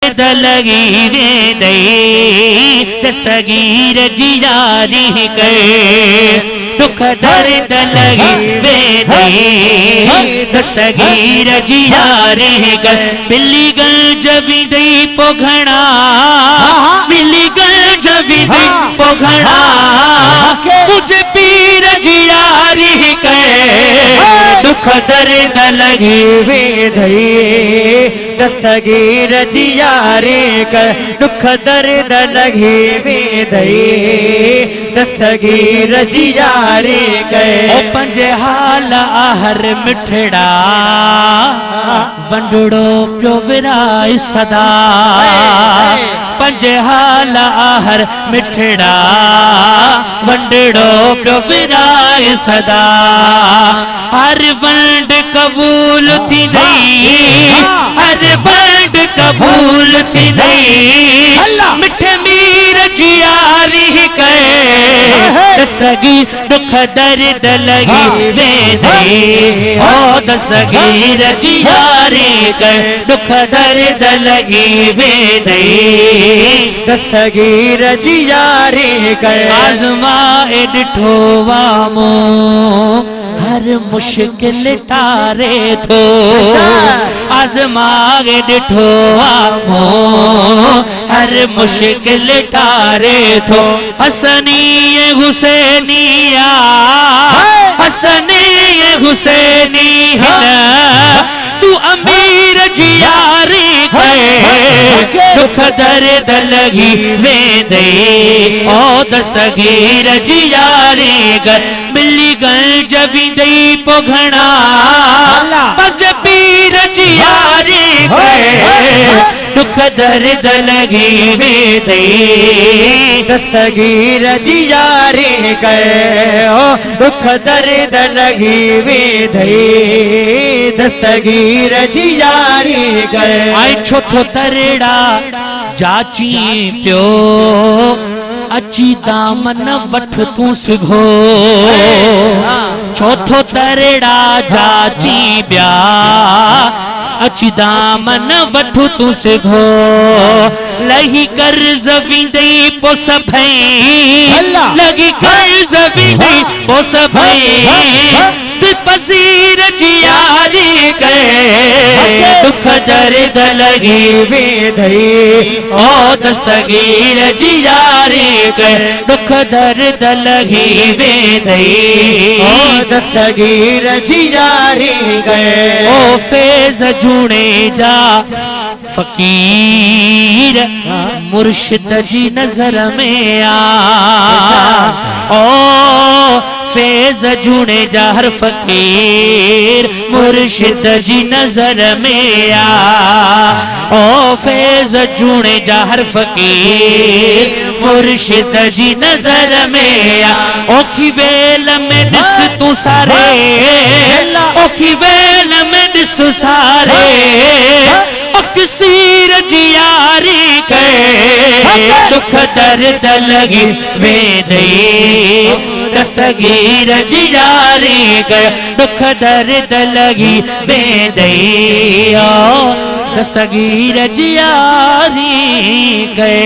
दर्द लगी वेंदे दस्तगीर जियारी करे दुख दर्द लगी वेंदे दस्तगीर जियारी करे बिल्ली गंज विदे पोघणा बिल्ली गंज विदे पोघणा मुझे पीर जियारी करे दुख दर्द लगी वेंदे दस्तगीर जियारी कर दुख दर्द लगी वेंदे दस्तगीर जियारी कर ओ पंजे हाल आहर मिठड़ा वंडड़ो प्यो विराय सदा पंजे हाल आहर मिठड़ा वंडड़ो प्यो विराय सदा हर वंड कबूल थी नहीं हर वंड कबूल थी नहीं मिठे मीर जियारी करे दस्तगीर दुख दर्द लगी वेंदे ओ दस्तगीर जियारी करे दुख दर्द लगी वेंदे दस्तगीर जियारी करे आज़माए ॾिठो वामो हर मुश्किल टारे थो आज़माए ॾिठो वामो हर मुश्किल टारे थो हसनी हुसैनिया हसनी हुसैनी तू अमीर जियारी करे दुख दर्द लगी वेंदे ओ दस्तगीर जियारी करे बिल्ली गंज विदे पोघणा पंज पीर जियारी करे दुख दर्द लगी वेंदे दस्तगीर जियारी करे ओ दुख दर्द लगी वेंदे दस्तगीर जियारी करे आई छोथो तरड़ा जाची पियो अची दामन वठ तू सिघो चौथो तरड़ा जाची ब्या अची दामन वठ तू सिघो लही कर्ज विंदे पो सभई लगी कर्ज विंदे पो सभई पसीर जियारी करे दुख दर्द लगी वेंदे ओ दस्तगीर जियारी करे दुख दर्द लगी वेंदे ओ दस्तगीर जियारी करे ओ फैज़ जुणे जा फकीर मुर्शिद जी नजर में आ ओ फैज़ जुणे जा हर फकीर मुर्शिद जी नजर में आ ओ फैज़ जुणे जा हर फकीर मुर्शिद जी नजर में आ ओखी वेल में दिस तू सारे ओखी वेल में दिस सारे अक्सीर जियारी करे दुख दर्द लगी वेंदे दस्तगीर जियारी करे दुख दर्द लगी वेंदे दस्तगीर जियारी करे।